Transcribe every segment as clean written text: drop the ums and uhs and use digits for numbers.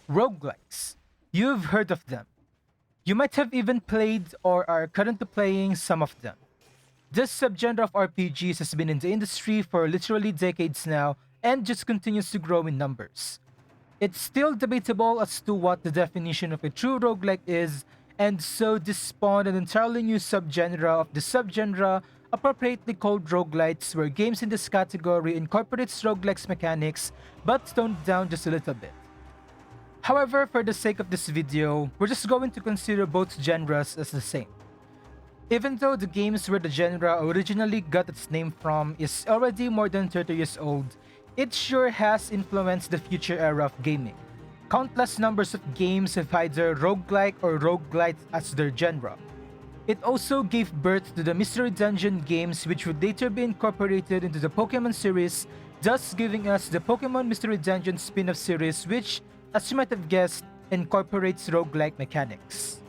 Roguelikes. You've heard of them. You might have even played or are currently playing some of them. This subgenre of RPGs has been in the industry for literally decades now and just continues to grow in numbers. It's still debatable as to what the definition of a true roguelike is, and so this spawned an entirely new subgenre of the subgenre appropriately called roguelites, where games in this category incorporates roguelikes mechanics but toned down just a little bit. However, for the sake of this video, we're just going to consider both genres as the same. Even though the games where the genre originally got its name from is already more than 30 years old, it sure has influenced the future era of gaming. Countless numbers of games have either roguelike or roguelite as their genre. It also gave birth to the Mystery Dungeon games, which would later be incorporated into the Pokemon series, thus giving us the Pokemon Mystery Dungeon spin-off series, which, as you might have guessed, incorporates roguelike mechanics.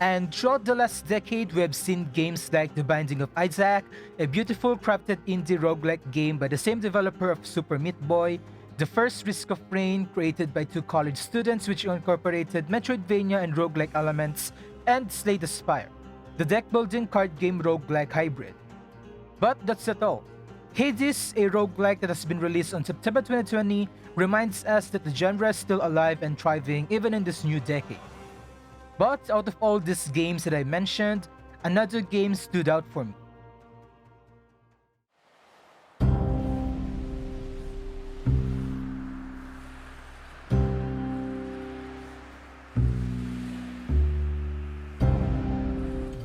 And throughout the last decade, we have seen games like The Binding of Isaac, a beautiful crafted indie roguelike game by the same developer of Super Meat Boy, the first Risk of Rain, created by two college students which incorporated Metroidvania and Roguelike elements, and Slay the Spire, the deck-building card game roguelike hybrid. But that's not all. Hades, a roguelike that has been released on September 2020, reminds us that the genre is still alive and thriving even in this new decade. But out of all these games that I mentioned, another game stood out for me.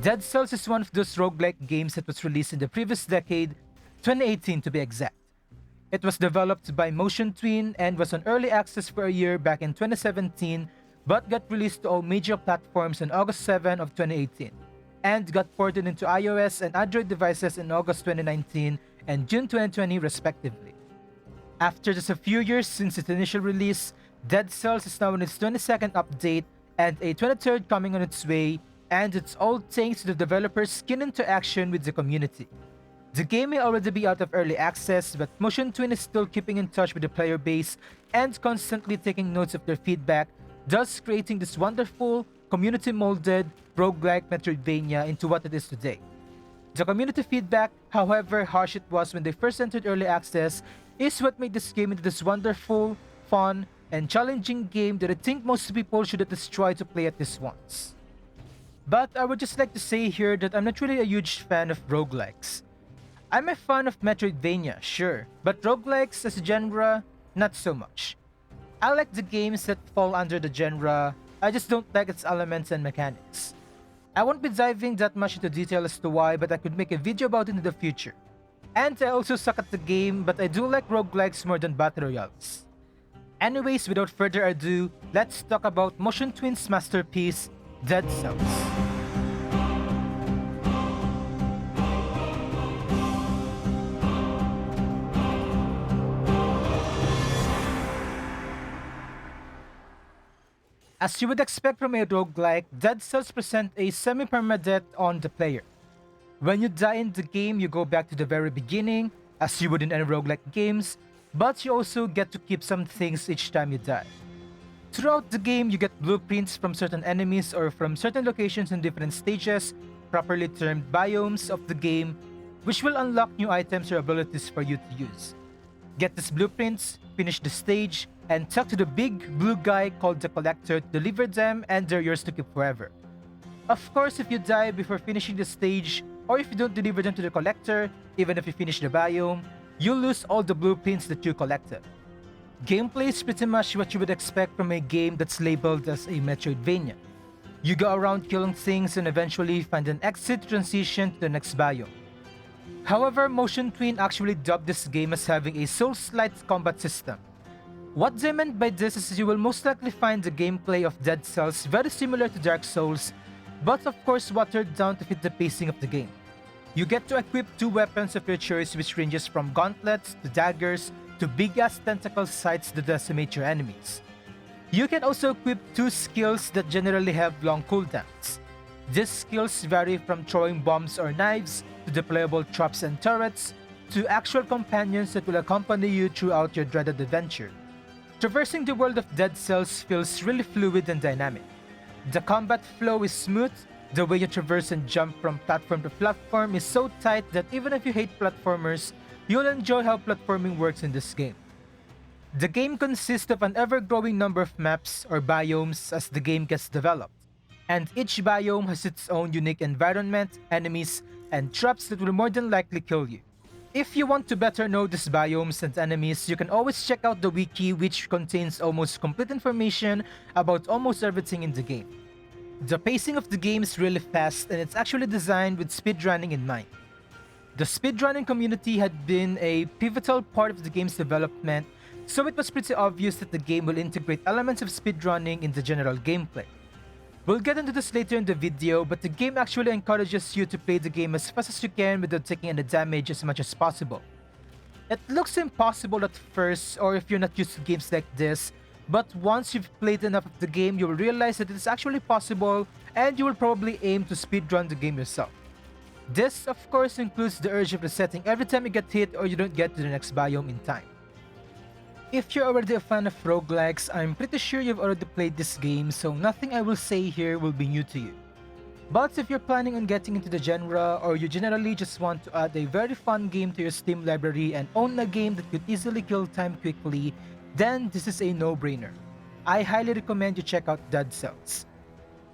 Dead Cells is one of those roguelike games that was released in the previous decade, 2018 to be exact. It was developed by Motion Twin and was on early access for a year back in 2017, but got released to all major platforms on August 7 of 2018, and got ported into iOS and Android devices in August 2019 and June 2020 respectively. After just a few years since its initial release, Dead Cells is now in its 22nd update and a 23rd coming on its way, and it's all thanks to the developer's keen interaction with the community. The game may already be out of early access, but Motion Twin is still keeping in touch with the player base and constantly taking notes of their feedback, thus creating this wonderful, community-molded, roguelike Metroidvania into what it is today. The community feedback, however harsh it was when they first entered early access, is what made this game into this wonderful, fun, and challenging game that I think most people should at least try to play at least once. But I would just like to say here that I'm not really a huge fan of roguelikes. I'm a fan of Metroidvania, sure, but roguelikes as a genre, not so much. I like the games that fall under the genre, I just don't like its elements and mechanics. I won't be diving that much into detail as to why, but I could make a video about it in the future. And I also suck at the game, but I do like roguelikes more than battle royales. Anyways, without further ado, let's talk about Motion Twin's masterpiece, Dead Cells. As you would expect from a roguelike, Dead Cells present a semi-perma-death on the player. When you die in the game, you go back to the very beginning, as you would in any roguelike games, but you also get to keep some things each time you die. Throughout the game, you get blueprints from certain enemies or from certain locations in different stages, properly termed biomes of the game, which will unlock new items or abilities for you to use. Get these blueprints, finish the stage, and talk to the big blue guy called the Collector to deliver them, and they're yours to keep forever. Of course, if you die before finishing the stage, or if you don't deliver them to the Collector, even if you finish the biome, you'll lose all the blueprints that you collected. Gameplay is pretty much what you would expect from a game that's labeled as a Metroidvania. You go around killing things and eventually find an exit to transition to the next biome. However, Motion Twin actually dubbed this game as having a Souls-like combat system. What they meant by this is you will most likely find the gameplay of Dead Cells very similar to Dark Souls, but of course watered down to fit the pacing of the game. You get to equip two weapons of your choice, which ranges from gauntlets to daggers to big-ass tentacle sights to decimate your enemies. You can also equip two skills that generally have long cooldowns. These skills vary from throwing bombs or knives to deployable traps and turrets to actual companions that will accompany you throughout your dreaded adventure. Traversing the world of Dead Cells feels really fluid and dynamic. The combat flow is smooth, the way you traverse and jump from platform to platform is so tight that even if you hate platformers, you'll enjoy how platforming works in this game. The game consists of an ever-growing number of maps or biomes as the game gets developed, and each biome has its own unique environment, enemies, and traps that will more than likely kill you. If you want to better know these biomes and enemies, you can always check out the wiki, which contains almost complete information about almost everything in the game. The pacing of the game is really fast, and it's actually designed with speedrunning in mind. The speedrunning community had been a pivotal part of the game's development, so it was pretty obvious that the game will integrate elements of speedrunning in the general gameplay. We'll get into this later in the video, but the game actually encourages you to play the game as fast as you can without taking any damage as much as possible. It looks impossible at first, or if you're not used to games like this, but once you've played enough of the game, you will realize that it is actually possible, and you will probably aim to speedrun the game yourself. This, of course, includes the urge of resetting every time you get hit or you don't get to the next biome in time. If you're already a fan of roguelikes, I'm pretty sure you've already played this game, so nothing I will say here will be new to you. But if you're planning on getting into the genre, or you generally just want to add a very fun game to your Steam library and own a game that could easily kill time quickly, then this is a no-brainer. I highly recommend you check out Dead Cells.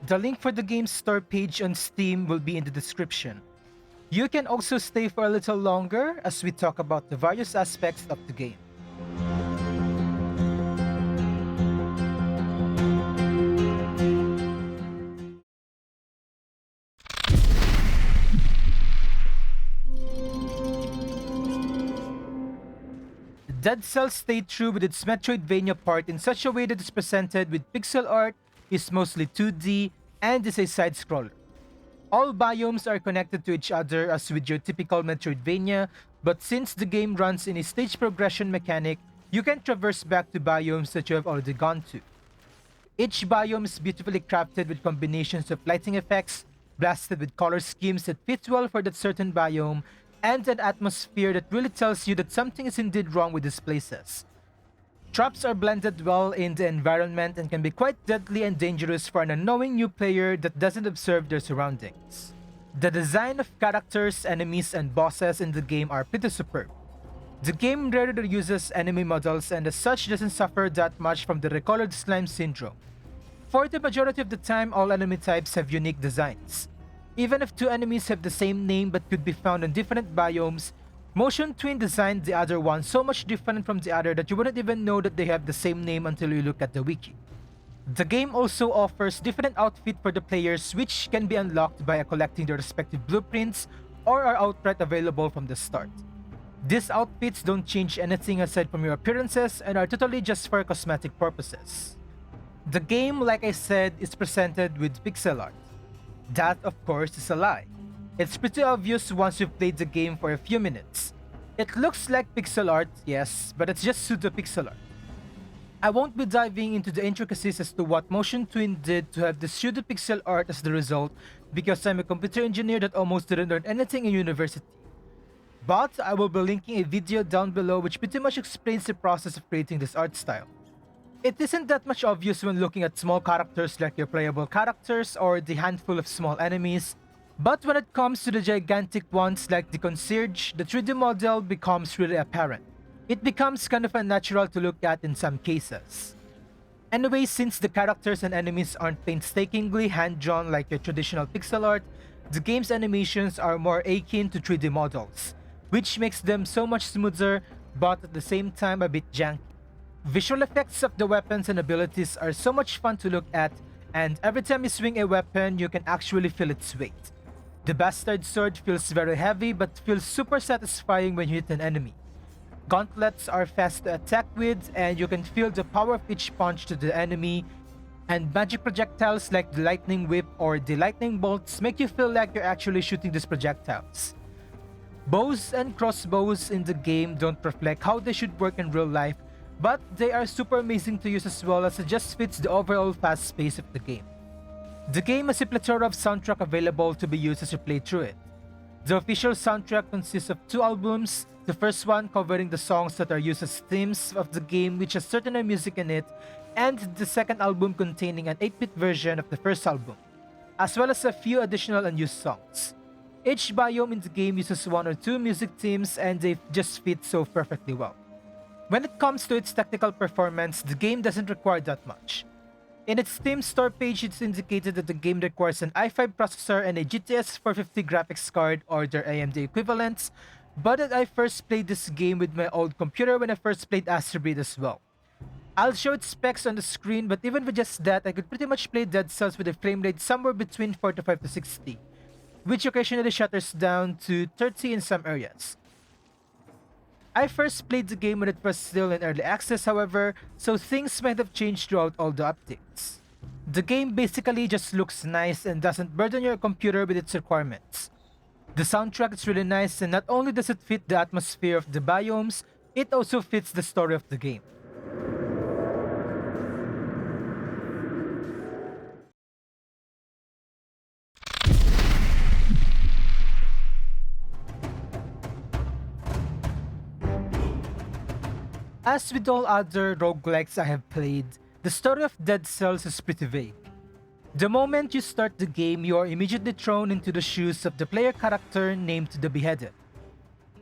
The link for the game's store page on Steam will be in the description. You can also stay for a little longer as we talk about the various aspects of the game. Dead Cells stayed true with its Metroidvania part in such a way that it's presented with pixel art, is mostly 2D, and is a side-scroller. All biomes are connected to each other as with your typical Metroidvania, but since the game runs in a stage progression mechanic, you can traverse back to biomes that you have already gone to. Each biome is beautifully crafted with combinations of lighting effects, blasted with color schemes that fit well for that certain biome, and an atmosphere that really tells you that something is indeed wrong with these places. Traps are blended well in the environment and can be quite deadly and dangerous for an unknowing new player that doesn't observe their surroundings. The design of characters, enemies, and bosses in the game are pretty superb. The game rarely uses enemy models and as such doesn't suffer that much from the recolored slime syndrome. For the majority of the time, all enemy types have unique designs. Even if two enemies have the same name but could be found in different biomes, Motion Twin designed the other one so much different from the other that you wouldn't even know that they have the same name until you look at the wiki. The game also offers different outfits for the players which can be unlocked by collecting their respective blueprints or are outright available from the start. These outfits don't change anything aside from your appearances and are totally just for cosmetic purposes. The game, like I said, is presented with pixel art. That, of course, is a lie. It's pretty obvious once you've played the game for a few minutes. It looks like pixel art, yes, but it's just pseudo-pixel art. I won't be diving into the intricacies as to what Motion Twin did to have the pseudo-pixel art as the result because I'm a computer engineer that almost didn't learn anything in university. But I will be linking a video down below which pretty much explains the process of creating this art style. It isn't that much obvious when looking at small characters like your playable characters or the handful of small enemies, but when it comes to the gigantic ones like the concierge, the 3D model becomes really apparent. It becomes kind of unnatural to look at in some cases. Anyway, since the characters and enemies aren't painstakingly hand-drawn like your traditional pixel art, the game's animations are more akin to 3D models, which makes them so much smoother but at the same time a bit janky. Visual effects of the weapons and abilities are so much fun to look at, and every time you swing a weapon, you can actually feel its weight. The bastard sword feels very heavy but feels super satisfying when you hit an enemy. Gauntlets are fast to attack with, and you can feel the power of each punch to the enemy, and magic projectiles like the lightning whip or the lightning bolts make you feel like you're actually shooting these projectiles. Bows and crossbows in the game don't reflect how they should work in real life, but they are super amazing to use as well as it just fits the overall fast pace of the game. The game has a plethora of soundtrack available to be used as you play through it. The official soundtrack consists of 2 albums, the first one covering the songs that are used as themes of the game which has certain music in it, and the second album containing an 8-bit version of the first album, as well as a few additional unused songs. Each biome in the game uses 1 or 2 music themes and they just fit so perfectly well. When it comes to its technical performance, the game doesn't require that much. In its Steam store page, it's indicated that the game requires an i5 processor and a GTX 450 graphics card or their AMD equivalents, but that I first played this game with my old computer when I first played Azure as well. I'll show its specs on the screen, but even with just that, I could pretty much play Dead Cells with a frame rate somewhere between 45 to 60, which occasionally shutters down to 30 in some areas. I first played the game when it was still in early access, however, so things might have changed throughout all the updates. The game basically just looks nice and doesn't burden your computer with its requirements. The soundtrack is really nice, and not only does it fit the atmosphere of the biomes, it also fits the story of the game. As with all other roguelikes I have played, the story of Dead Cells is pretty vague. The moment you start the game, you are immediately thrown into the shoes of the player character named the Beheaded.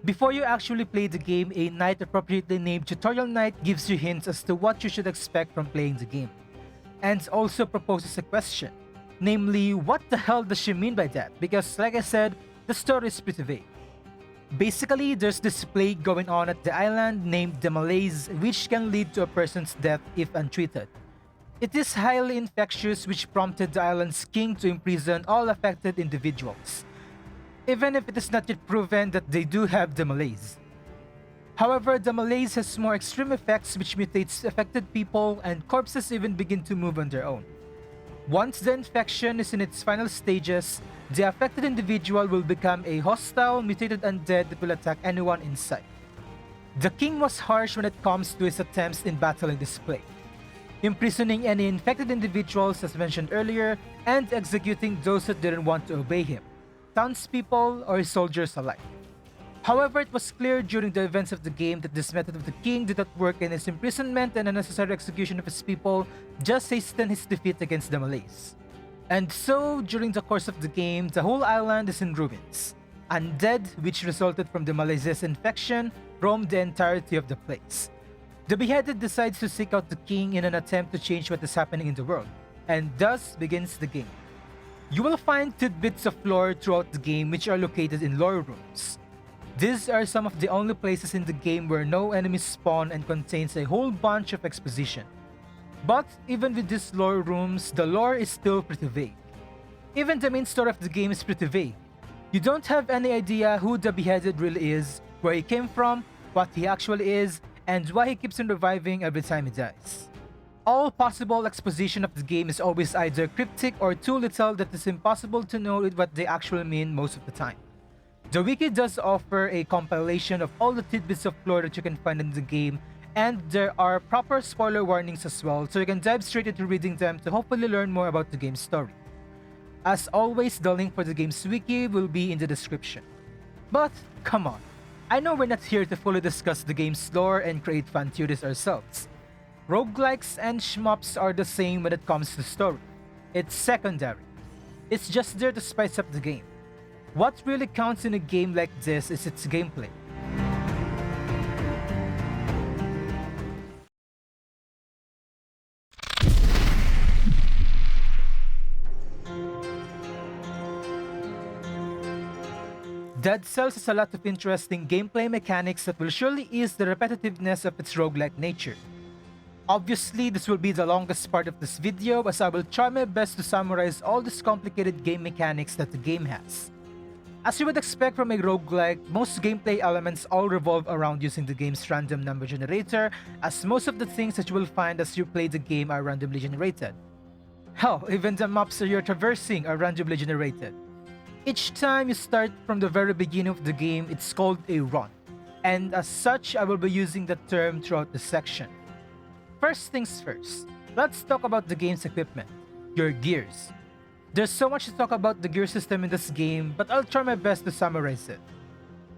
Before you actually play the game, a knight appropriately named Tutorial Knight gives you hints as to what you should expect from playing the game, and also proposes a question, namely, what the hell does she mean by that? Because like I said, the story is pretty vague. Basically, there's this plague going on at the island named the Malaise, which can lead to a person's death if untreated. It is highly infectious, which prompted the island's king to imprison all affected individuals, even if it is not yet proven that they do have the malaise. However, the malaise has more extreme effects which mutates affected people, and corpses even begin to move on their own. Once the infection is in its final stages, the affected individual will become a hostile, mutated undead that will attack anyone in sight. The king was harsh when it comes to his attempts in battling this plague, imprisoning any infected individuals as mentioned earlier, and executing those that didn't want to obey him, townspeople or soldiers alike. However, it was clear during the events of the game that this method of the king did not work, and his imprisonment and unnecessary execution of his people just hastened his defeat against the Malaise. And so, during the course of the game, the whole island is in ruins. Undead, which resulted from the Malaise's infection, roam the entirety of the place. The Beheaded decides to seek out the king in an attempt to change what is happening in the world, and thus begins the game. You will find tidbits of lore throughout the game which are located in lore rooms. These are some of the only places in the game where no enemies spawn and contains a whole bunch of exposition. But even with these lore rooms, the lore is still pretty vague. Even the main story of the game is pretty vague. You don't have any idea who the Beheaded really is, where he came from, what he actually is, and why he keeps on reviving every time he dies. All possible exposition of the game is always either cryptic or too little that it's impossible to know what they actually mean most of the time. The wiki does offer a compilation of all the tidbits of lore that you can find in the game, and there are proper spoiler warnings as well, so you can dive straight into reading them to hopefully learn more about the game's story. As always, the link for the game's wiki will be in the description. But come on, I know we're not here to fully discuss the game's lore and create fan theories ourselves. Roguelikes and shmups are the same when it comes to story. It's secondary. It's just there to spice up the game. What really counts in a game like this is its gameplay. Dead Cells has a lot of interesting gameplay mechanics that will surely ease the repetitiveness of its roguelike nature. Obviously, this will be the longest part of this video as I will try my best to summarize all these complicated game mechanics that the game has. As you would expect from a roguelike, most gameplay elements all revolve around using the game's random number generator, as most of the things that you will find as you play the game are randomly generated. Hell, even the maps that you're traversing are randomly generated. Each time you start from the very beginning of the game, it's called a run, and as such, I will be using that term throughout the section. First things first, let's talk about the game's equipment, your gears. There's so much to talk about the gear system in this game, but I'll try my best to summarize it.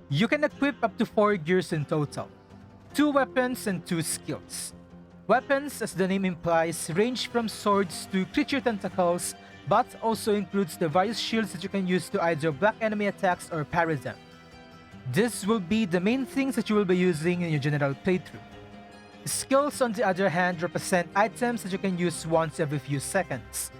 You can equip up to 4 gears in total, 2 weapons and 2 skills. Weapons, as the name implies, range from swords to creature tentacles, but also includes the various shields that you can use to either block enemy attacks or parry them. This will be the main things that you will be using in your general playthrough. Skills, on the other hand, represent items that you can use once every few seconds.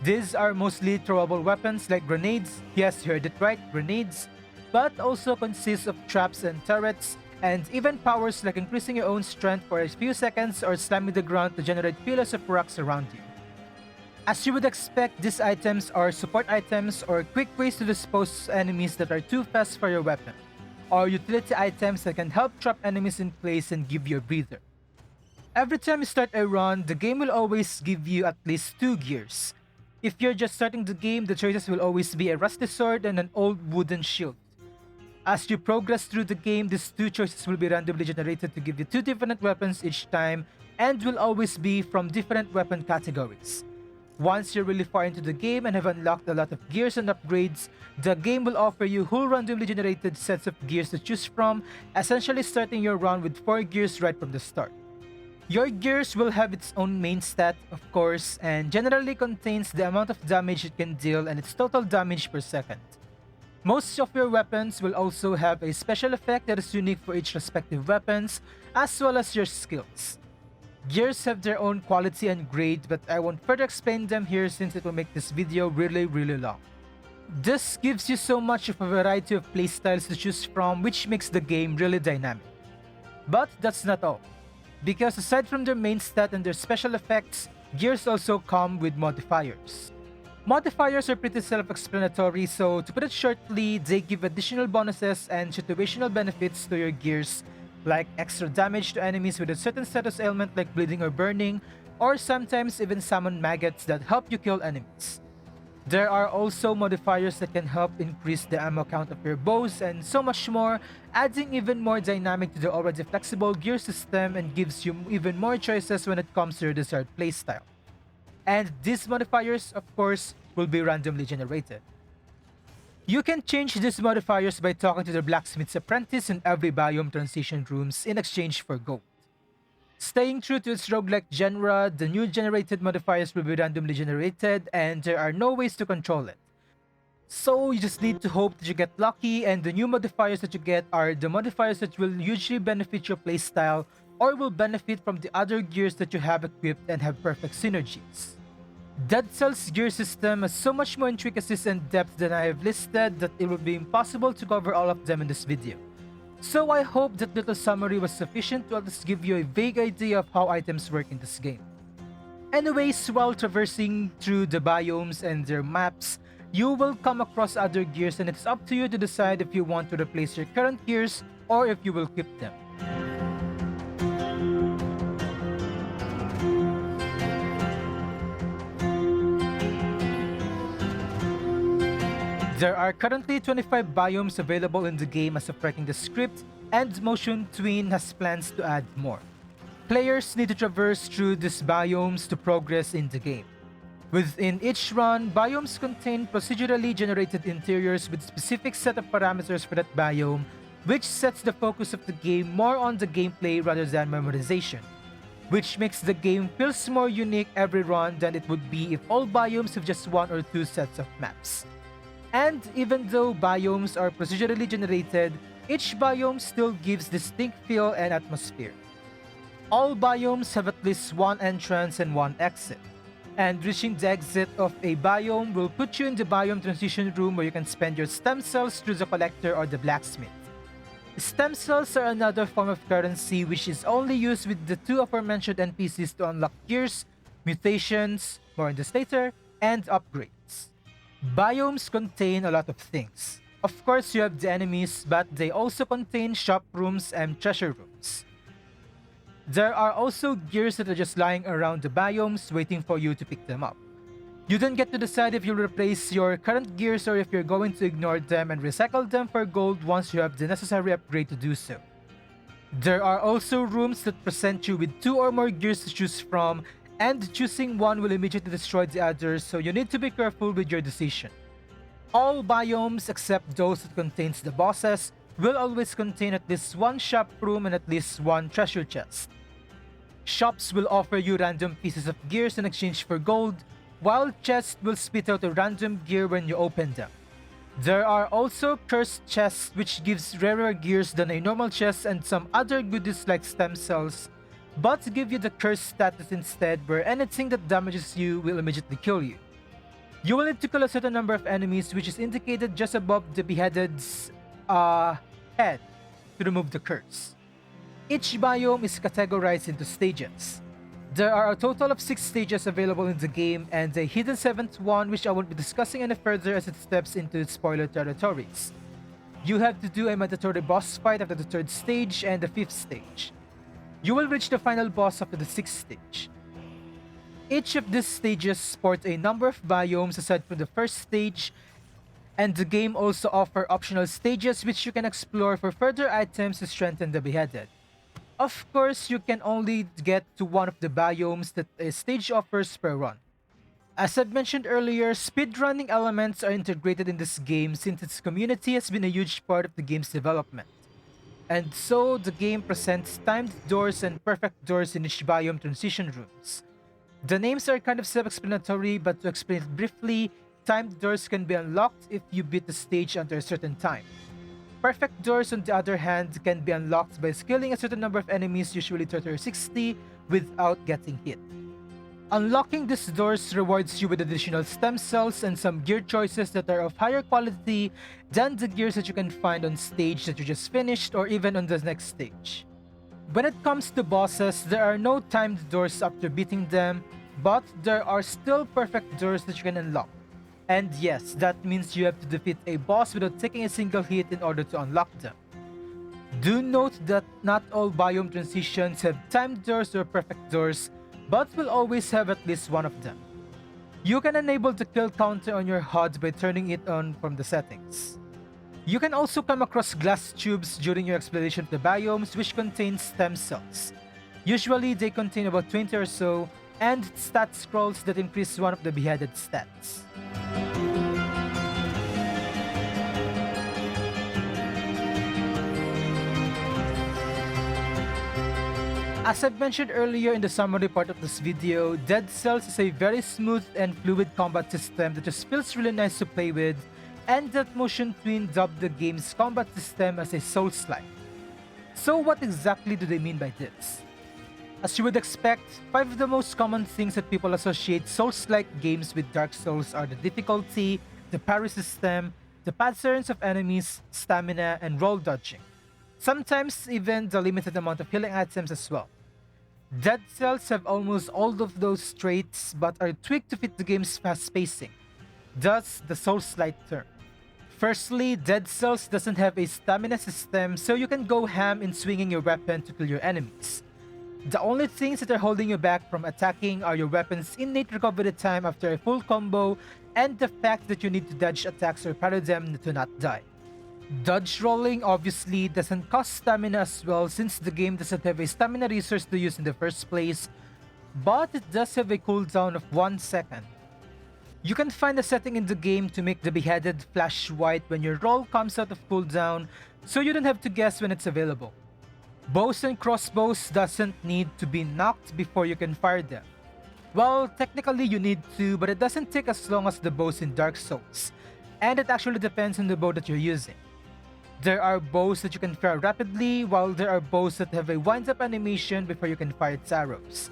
These are mostly throwable weapons like grenades, yes, you heard it right, grenades, but also consist of traps and turrets, and even powers like increasing your own strength for a few seconds or slamming the ground to generate pillars of rocks around you. As you would expect, these items are support items or quick ways to dispose enemies that are too fast for your weapon, or utility items that can help trap enemies in place and give you a breather. Every time you start a run, the game will always give you at least 2 gears. If you're just starting the game, the choices will always be a rusty sword and an old wooden shield. As you progress through the game, these 2 choices will be randomly generated to give you 2 different weapons each time and will always be from different weapon categories. Once you're really far into the game and have unlocked a lot of gears and upgrades, the game will offer you whole randomly generated sets of gears to choose from, essentially starting your run with 4 gears right from the start. Your gears will have its own main stat, of course, and generally contains the amount of damage it can deal and its total damage per second. Most of your weapons will also have a special effect that is unique for each respective weapons, as well as your skills. Gears have their own quality and grade, but I won't further explain them here since it will make this video really long. This gives you so much of a variety of playstyles to choose from, which makes the game really dynamic. But that's not all. Because aside from their main stat and their special effects, gears also come with modifiers. Modifiers are pretty self-explanatory, so to put it shortly, they give additional bonuses and situational benefits to your gears, like extra damage to enemies with a certain status ailment like bleeding or burning, or sometimes even summon maggots that help you kill enemies. There are also modifiers that can help increase the ammo count of your bows and so much more, adding even more dynamic to the already flexible gear system and gives you even more choices when it comes to your desired playstyle. And these modifiers, of course, will be randomly generated. You can change these modifiers by talking to the blacksmith's apprentice in every biome transition rooms in exchange for gold. Staying true to its roguelike genre, the new generated modifiers will be randomly generated and there are no ways to control it. So you just need to hope that you get lucky, and the new modifiers that you get are the modifiers that will usually benefit your playstyle or will benefit from the other gears that you have equipped and have perfect synergies. Dead Cell's gear system has so much more intricacies and depth than I have listed that it will be impossible to cover all of them in this video. So I hope that little summary was sufficient to at least give you a vague idea of how items work in this game. Anyways, while traversing through the biomes and their maps, you will come across other gears and it's up to you to decide if you want to replace your current gears or if you will keep them. There are currently 25 biomes available in the game as of writing the script, and Motion Twin has plans to add more. Players need to traverse through these biomes to progress in the game. Within each run, biomes contain procedurally generated interiors with specific set of parameters for that biome, which sets the focus of the game more on the gameplay rather than memorization, which makes the game feels more unique every run than it would be if all biomes have just 1 or 2 sets of maps. And even though biomes are procedurally generated, each biome still gives distinct feel and atmosphere. All biomes have at least 1 entrance and 1 exit, and reaching the exit of a biome will put you in the biome transition room where you can spend your stem cells through the collector or the blacksmith. Stem cells are another form of currency which is only used with the 2 aforementioned NPCs to unlock gears, mutations, more on this later, and upgrades. Biomes contain a lot of things. Of course, you have the enemies, but they also contain shop rooms and treasure rooms. There are also gears that are just lying around the biomes waiting for you to pick them up. You then get to decide if you'll replace your current gears or if you're going to ignore them and recycle them for gold once you have the necessary upgrade to do so. There are also rooms that present you with 2 or more gears to choose from, and choosing one will immediately destroy the other, so you need to be careful with your decision. All biomes except those that contains the bosses will always contain at least one shop room and at least one treasure chest. Shops will offer you random pieces of gears in exchange for gold, while chests will spit out a random gear when you open them. There are also cursed chests which gives rarer gears than a normal chest and some other goodies like stem cells, but give you the cursed status instead where anything that damages you will immediately kill you. You will need to kill a certain number of enemies which is indicated just above the beheaded's head to remove the curse. Each biome is categorized into stages. There are a total of 6 stages available in the game and a hidden 7th one which I won't be discussing any further as it steps into spoiler territories. You have to do a mandatory boss fight after the 3rd stage and the 5th stage. You will reach the final boss after the 6th stage. Each of these stages sport a number of biomes aside from the first stage, and the game also offers optional stages which you can explore for further items to strengthen the beheaded. Of course, you can only get to one of the biomes that a stage offers per run. As I've mentioned earlier, speedrunning elements are integrated in this game since its community has been a huge part of the game's development. And so, the game presents timed doors and perfect doors in each biome transition rooms. The names are kind of self-explanatory, but to explain it briefly, timed doors can be unlocked if you beat the stage under a certain time. Perfect doors, on the other hand, can be unlocked by killing a certain number of enemies, usually 30 or 60, without getting hit. Unlocking these doors rewards you with additional stem cells and some gear choices that are of higher quality than the gears that you can find on stage that you just finished or even on the next stage. When it comes to bosses, there are no timed doors after beating them, but there are still perfect doors that you can unlock. And yes, that means you have to defeat a boss without taking a single hit in order to unlock them. Do note that not all biome transitions have timed doors or perfect doors, but will always have at least one of them. You can enable the kill counter on your HUD by turning it on from the settings. You can also come across glass tubes during your exploration of the biomes which contain stem cells. Usually they contain about 20 or so, and stat scrolls that increase one of the beheaded stats. As I've mentioned earlier in the summary part of this video, Dead Cells is a very smooth and fluid combat system that just feels really nice to play with, and that Motion Twin dubbed the game's combat system as a Souls-like. So what exactly do they mean by this? As you would expect, 5 of the most common things that people associate Souls-like games with Dark Souls are the difficulty, the parry system, the patterns of enemies, stamina, and roll dodging. Sometimes even the limited amount of healing items as well. Dead Cells have almost all of those traits but are tweaked to fit the game's fast pacing, thus the Souls-like term. Firstly, Dead Cells doesn't have a stamina system, so you can go ham in swinging your weapon to kill your enemies. The only things that are holding you back from attacking are your weapon's innate recovery time after a full combo and the fact that you need to dodge attacks or parry them to not die. Dodge rolling obviously doesn't cost stamina as well since the game doesn't have a stamina resource to use in the first place, but it does have a cooldown of 1 second. You can find a setting in the game to make the beheaded flash white when your roll comes out of cooldown, so you don't have to guess when it's available. Bows and crossbows doesn't need to be knocked before you can fire them. Well, technically you need to, but it doesn't take as long as the bows in Dark Souls, and it actually depends on the bow that you're using. There are bows that you can fire rapidly, while there are bows that have a wind-up animation before you can fire its arrows.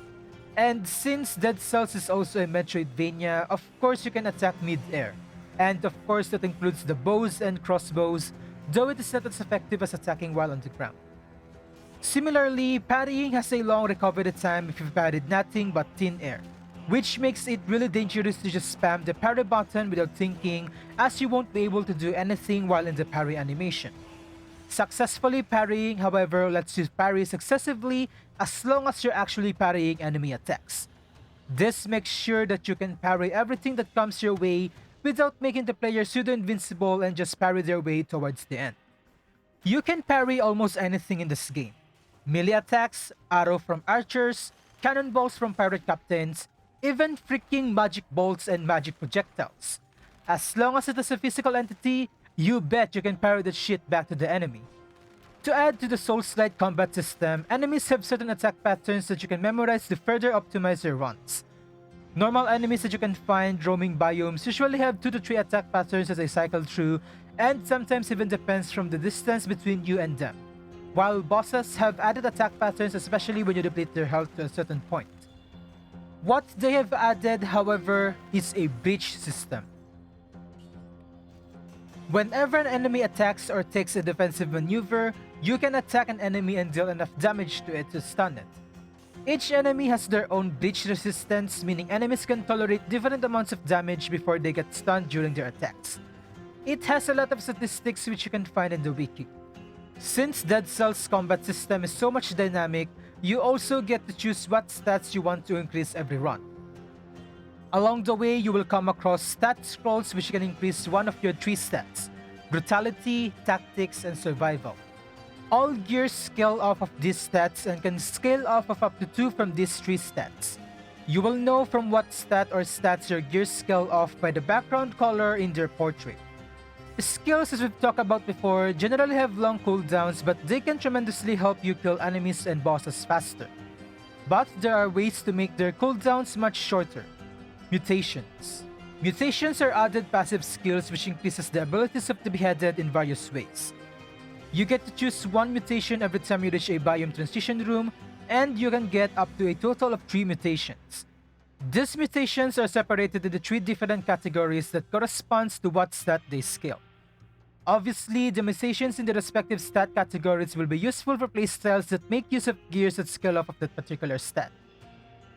And since Dead Cells is also a Metroidvania, of course you can attack mid-air. And of course that includes the bows and crossbows, though it is not as effective as attacking while on the ground. Similarly, parrying has a long recovery time if you've parried nothing but thin air, which makes it really dangerous to just spam the parry button without thinking, as you won't be able to do anything while in the parry animation. Successfully parrying, however, lets you parry successively as long as you're actually parrying enemy attacks. This makes sure that you can parry everything that comes your way without making the player pseudo-invincible and just parry their way towards the end. You can parry almost anything in this game. Melee attacks, arrow from archers, cannonballs from pirate captains, even freaking magic bolts and magic projectiles. As long as it is a physical entity, you bet you can parry that shit back to the enemy. To add to the Souls-like combat system, enemies have certain attack patterns that you can memorize to further optimize your runs. Normal enemies that you can find roaming biomes usually have 2 to 3 attack patterns as they cycle through, and sometimes even depends from the distance between you and them, while bosses have added attack patterns especially when you deplete their health to a certain point. What they have added, however, is a breach system. Whenever an enemy attacks or takes a defensive maneuver, you can attack an enemy and deal enough damage to it to stun it. Each enemy has their own breach resistance, meaning enemies can tolerate different amounts of damage before they get stunned during their attacks. It has a lot of statistics which you can find in the wiki. Since Dead Cell's combat system is so much dynamic, you also get to choose what stats you want to increase every run. Along the way, you will come across stat scrolls which can increase one of your 3 stats: brutality, tactics, and survival. All gears scale off of these stats and can scale off of up to 2 from these 3 stats. You will know from what stat or stats your gears scale off by the background color in their portrait. Skills, as we've talked about before, generally have long cooldowns, but they can tremendously help you kill enemies and bosses faster. But there are ways to make their cooldowns much shorter. Mutations. Mutations are added passive skills which increases the abilities of the beheaded in various ways. You get to choose 1 mutation every time you reach a biome transition room, and you can get up to a total of 3 mutations. These mutations are separated into 3 different categories that corresponds to what stat they scale. Obviously, the mutations in the respective stat categories will be useful for playstyles that make use of gears that scale off of that particular stat.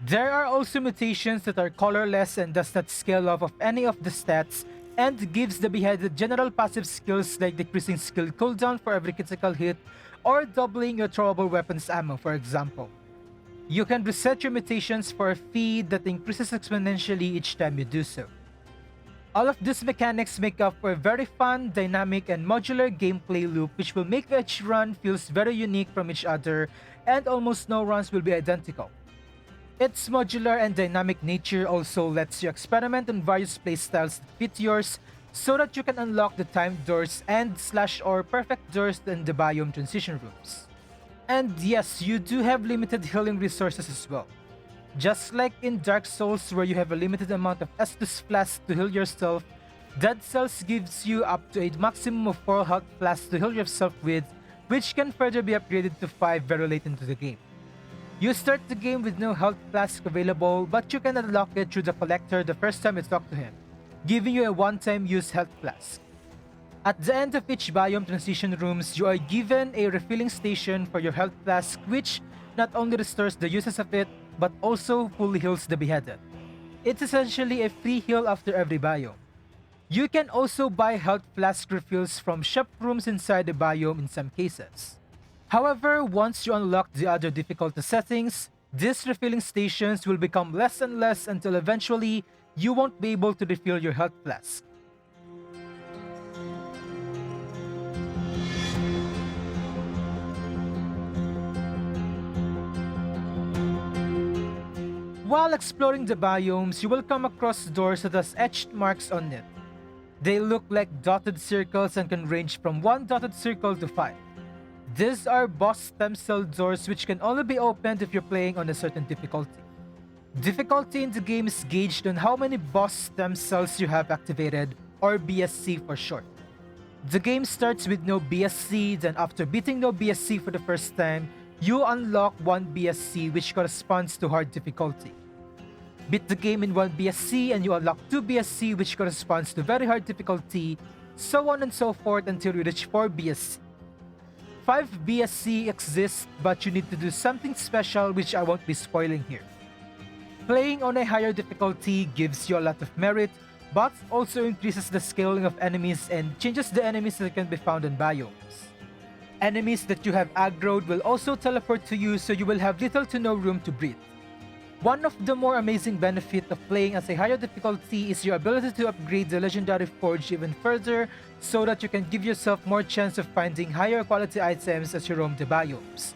There are also mutations that are colorless and does not scale off of any of the stats, and gives the beheaded general passive skills like decreasing skill cooldown for every critical hit or doubling your throwable weapons ammo, for example. You can reset your mutations for a fee that increases exponentially each time you do so. All of these mechanics make up for a very fun, dynamic, and modular gameplay loop which will make each run feels very unique from each other, and almost no runs will be identical. Its modular and dynamic nature also lets you experiment on various playstyles that fit yours, so that you can unlock the timed doors and /or perfect doors in the biome transition rooms. And yes, you do have limited healing resources as well. Just like in Dark Souls where you have a limited amount of Estus flasks to heal yourself, Dead Cells gives you up to a maximum of 4 health flasks to heal yourself with, which can further be upgraded to 5 very late into the game. You start the game with no health flask available, but you can unlock it through the collector the first time you talk to him, giving you a one-time use health flask. At the end of each biome transition rooms, you are given a refilling station for your health flask, which not only restores the uses of it, but also fully heals the beheaded. It's essentially a free heal after every biome. You can also buy health flask refills from shop rooms inside the biome in some cases. However, once you unlock the other difficulty settings, these refilling stations will become less and less until eventually you won't be able to refill your health flask. While exploring the biomes, you will come across doors that has etched marks on it. They look like dotted circles and can range from 1 dotted circle to 5. These are boss stem cell doors which can only be opened if you're playing on a certain difficulty. Difficulty in the game is gauged on how many boss stem cells you have activated, or BSC for short. The game starts with no BSC, then after beating no BSC for the first time, you unlock 1 BSC which corresponds to hard difficulty. Beat the game in 1 BSC and you unlock 2 BSC which corresponds to very hard difficulty, so on and so forth until you reach 4 BSC. 5 BSC exists, but you need to do something special which I won't be spoiling here. Playing on a higher difficulty gives you a lot of merit, but also increases the scaling of enemies and changes the enemies that can be found in biomes. Enemies that you have aggroed will also teleport to you, so you will have little to no room to breathe. One of the more amazing benefits of playing as a higher difficulty is your ability to upgrade the Legendary Forge even further, so that you can give yourself more chance of finding higher quality items as you roam the biomes.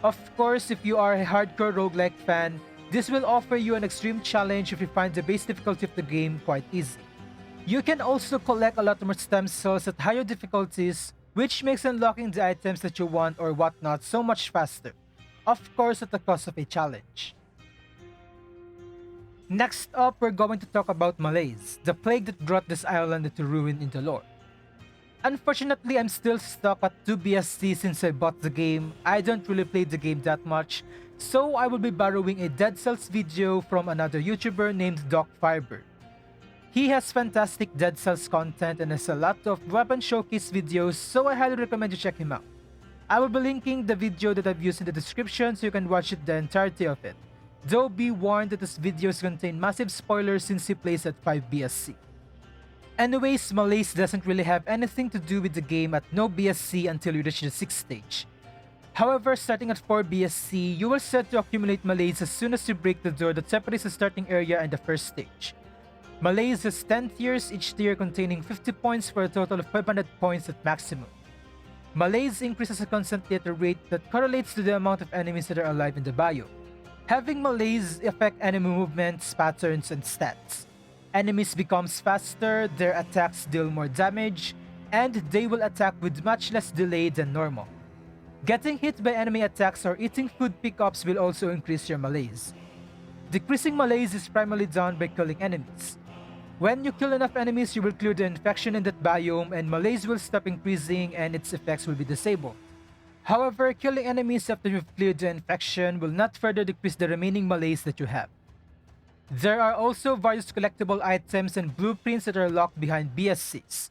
Of course, if you are a hardcore roguelike fan, this will offer you an extreme challenge if you find the base difficulty of the game quite easy. You can also collect a lot more stem cells at higher difficulties, which makes unlocking the items that you want or whatnot so much faster. Of course, at the cost of a challenge. Next up, we're going to talk about malaise, the plague that brought this island into ruin in the lore. Unfortunately, I'm still stuck at 2BSC since I bought the game. I don't really play the game that much, so I will be borrowing a Dead Cells video from another YouTuber named Doc Firebird. He has fantastic Dead Cells content and has a lot of weapon showcase videos, so I highly recommend you check him out. I will be linking the video that I've used in the description so you can watch it the entirety of it. Though be warned that this videos contain massive spoilers since he plays at 5BSC. Anyways, malaise doesn't really have anything to do with the game at no BSC until you reach the 6th stage. However, starting at 4BSC, you will start to accumulate malaise as soon as you break the door that separates the starting area and the first stage. Malaise has 10 tiers, each tier containing 50 points for a total of 500 points at maximum. Malaise increases constantly at a rate that correlates to the amount of enemies that are alive in the biome. Having malaise affect enemy movements, patterns, and stats. Enemies becomes faster, their attacks deal more damage, and they will attack with much less delay than normal. Getting hit by enemy attacks or eating food pickups will also increase your malaise. Decreasing malaise is primarily done by killing enemies. When you kill enough enemies, you will clear the infection in that biome and malaise will stop increasing and its effects will be disabled. However, killing enemies after you've cleared the infection will not further decrease the remaining malaise that you have. There are also various collectible items and blueprints that are locked behind BSCs.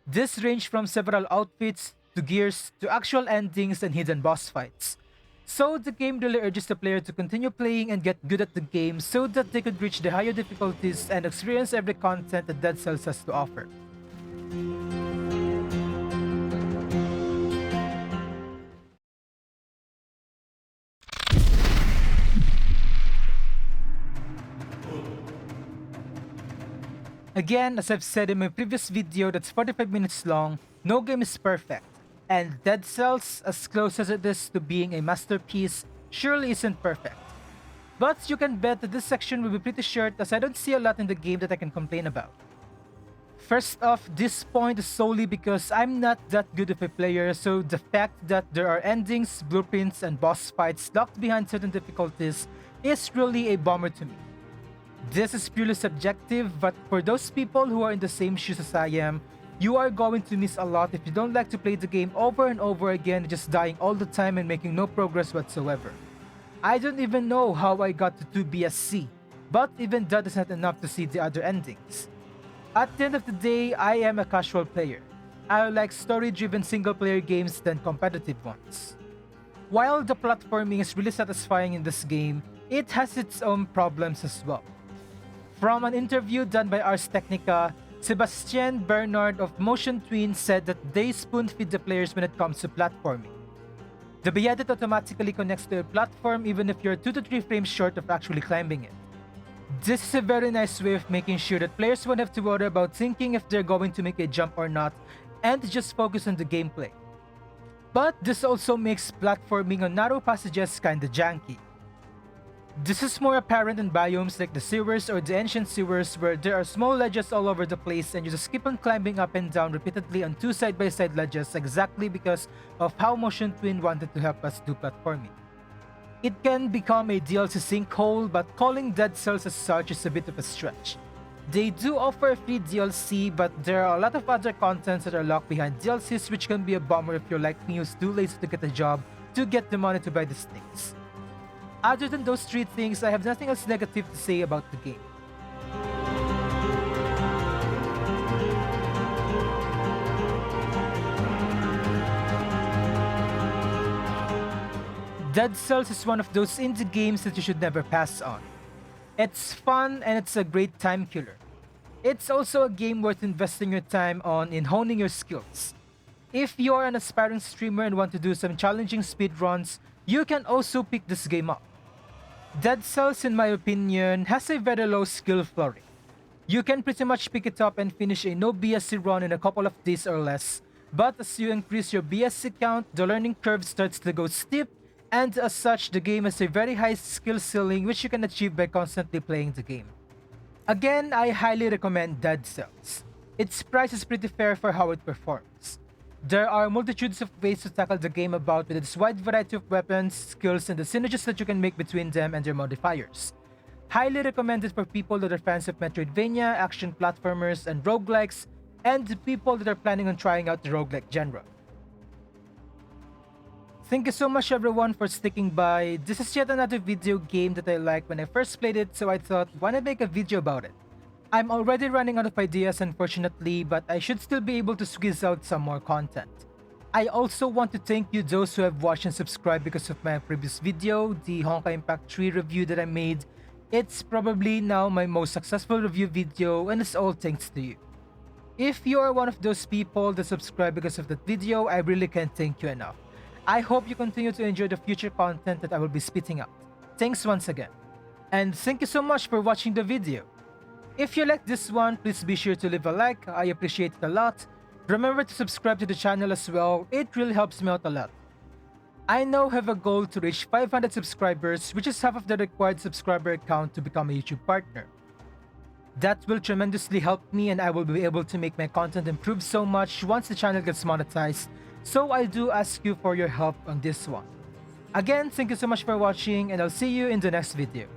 This range from several outfits, to gears, to actual endings and hidden boss fights. So the game really urges the player to continue playing and get good at the game so that they could reach the higher difficulties and experience every content that Dead Cells has to offer. Again, as I've said in my previous video that's 45 minutes long, no game is perfect, and Dead Cells, as close as it is to being a masterpiece, surely isn't perfect. But you can bet that this section will be pretty short as I don't see a lot in the game that I can complain about. First off, this point is solely because I'm not that good of a player, so the fact that there are endings, blueprints, and boss fights locked behind certain difficulties is really a bummer to me. This is purely subjective, but for those people who are in the same shoes as I am, you are going to miss a lot if you don't like to play the game over and over again, just dying all the time and making no progress whatsoever. I don't even know how I got to 2BSC, but even that is not enough to see the other endings. At the end of the day, I am a casual player. I like story-driven single-player games than competitive ones. While the platforming is really satisfying in this game, it has its own problems as well. From an interview done by Ars Technica, Sebastian Bernard of Motion Twin said that they spoon-feed the players when it comes to platforming. The Bayadit automatically connects to a platform even if you're 2 to 3 frames short of actually climbing it. This is a very nice way of making sure that players won't have to worry about thinking if they're going to make a jump or not, and just focus on the gameplay. But this also makes platforming on narrow passages kinda janky. This is more apparent in biomes like the sewers or the ancient sewers where there are small ledges all over the place and you just keep on climbing up and down repeatedly on 2 side-by-side ledges exactly because of how Motion Twin wanted to help us do platforming. It can become a DLC sinkhole, but calling Dead Cells as such is a bit of a stretch. They do offer a free DLC, but there are a lot of other contents that are locked behind DLCs, which can be a bummer if you're like me who's too lazy to get a job to get the money to buy these things. Other than those 3 things, I have nothing else negative to say about the game. Dead Cells is one of those indie games that you should never pass on. It's fun and it's a great time killer. It's also a game worth investing your time on in honing your skills. If you are an aspiring streamer and want to do some challenging speedruns, you can also pick this game up. Dead Cells, in my opinion, has a very low skill floor. You can pretty much pick it up and finish a no BSC run in a couple of days or less, but as you increase your BSC count, the learning curve starts to go steep and as such, the game has a very high skill ceiling which you can achieve by constantly playing the game. Again, I highly recommend Dead Cells. Its price is pretty fair for how it performs. There are multitudes of ways to tackle the game about with its wide variety of weapons, skills, and the synergies that you can make between them and their modifiers. Highly recommended for people that are fans of Metroidvania, action platformers, and roguelikes, and people that are planning on trying out the roguelike genre. Thank you so much everyone for sticking by. This is yet another video game that I liked when I first played it, so I thought, why not make a video about it? I'm already running out of ideas unfortunately, but I should still be able to squeeze out some more content. I also want to thank you those who have watched and subscribed because of my previous video, the Honkai Impact 3 review that I made. It's probably now my most successful review video and it's all thanks to you. If you are one of those people that subscribe because of that video, I really can't thank you enough. I hope you continue to enjoy the future content that I will be spitting out. Thanks once again. And thank you so much for watching the video. If you like this one, please be sure to leave a like, I appreciate it a lot. Remember to subscribe to the channel as well, it really helps me out a lot. I now have a goal to reach 500 subscribers, which is half of the required subscriber count to become a YouTube partner. That will tremendously help me and I will be able to make my content improve so much once the channel gets monetized, so I do ask you for your help on this one. Again, thank you so much for watching and I'll see you in the next video.